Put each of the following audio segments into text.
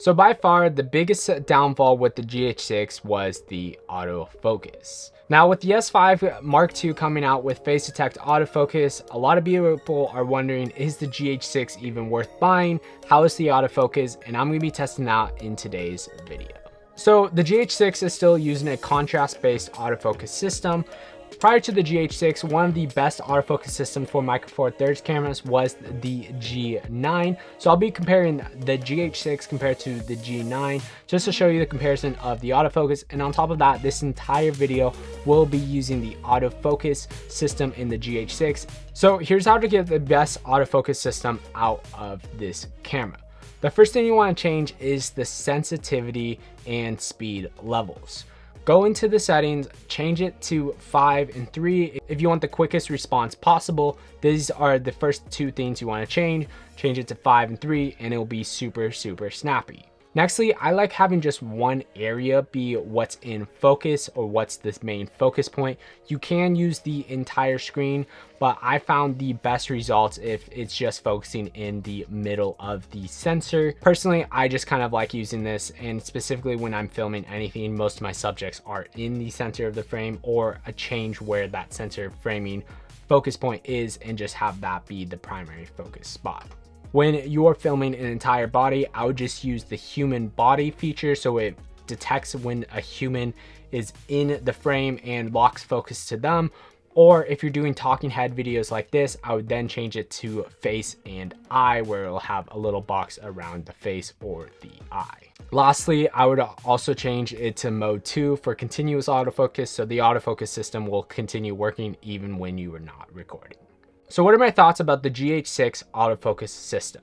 So by far, the biggest downfall with the GH6 was the autofocus. Now with the S5 Mark II coming out with face detect autofocus, a lot of people are wondering, is the GH6 even worth buying? How is the autofocus? And I'm gonna be testing that in today's video. So the GH6 is still using a contrast-based autofocus system. Prior to the GH6, one of the best autofocus systems for Micro Four Thirds cameras was the G9. So I'll be comparing the GH6 compared to the G9 just to show you the comparison of the autofocus. And on top of that, this entire video will be using the autofocus system in the GH6. So here's how to get the best autofocus system out of this camera. The first thing you want to change is the sensitivity and speed levels. Go into the settings, change it to 5 and 3 if you want the quickest response possible. These are the first two things you want to change. Change it to 5 and 3 and it'll be super snappy. Nextly, I like having just one area be what's in focus or what's this main focus point. You can use the entire screen, but I found the best results if it's just focusing in the middle of the sensor. Personally, I just kind of like using this, and specifically when I'm filming anything, most of my subjects are in the center of the frame or a change where that sensor framing focus point is, and just have that be the primary focus spot. When you're filming an entire body, I would just use the human body feature so it detects when a human is in the frame and locks focus to them. Or if you're doing talking head videos like this, I would then change it to face and eye, where it'll have a little box around the face or the eye. Lastly, I would also change it to mode 2 for continuous autofocus, so the autofocus system will continue working even when you are not recording. So what are my thoughts about the GH6 autofocus system?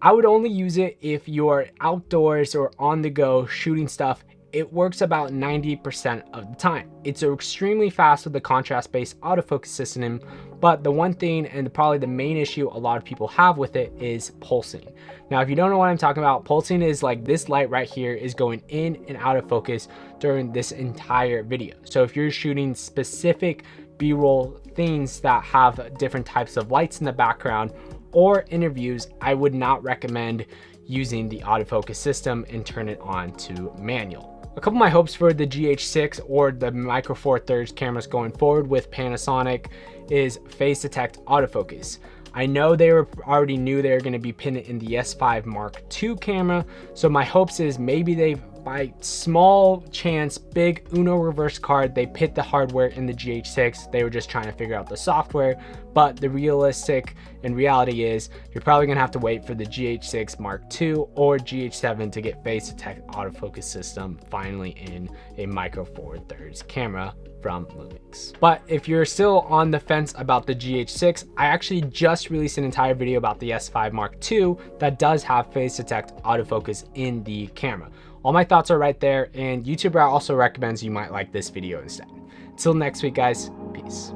I would only use it if you're outdoors or on the go shooting stuff. It works about 90% of the time. It's extremely fast with the contrast-based autofocus system, but the one thing, and probably the main issue a lot of people have with it, is pulsing. Now, if you don't know what I'm talking about, pulsing is like this light right here is going in and out of focus during this entire video. So if you're shooting specific B-roll things that have different types of lights in the background or interviews, I would not recommend using the autofocus system and turn it on to manual. A couple of my hopes for the GH6 or the Micro Four Thirds cameras going forward with Panasonic is face detect autofocus. I know they already knew they were going to be pinning in the S5 Mark II camera, so my hopes is maybe they, by small chance, big Uno reverse card, they pit the hardware in the GH6. They were just trying to figure out the software, but the realistic and reality is you're probably gonna have to wait for the GH6 Mark II or GH7 to get face detect autofocus system finally in a Micro Four Thirds camera from Lumix. But if you're still on the fence about the GH6, I actually just released an entire video about the S5 Mark II that does have face detect autofocus in the camera. All my thoughts are right there, and YouTuber also recommends you might like this video instead. Till next week, guys, peace.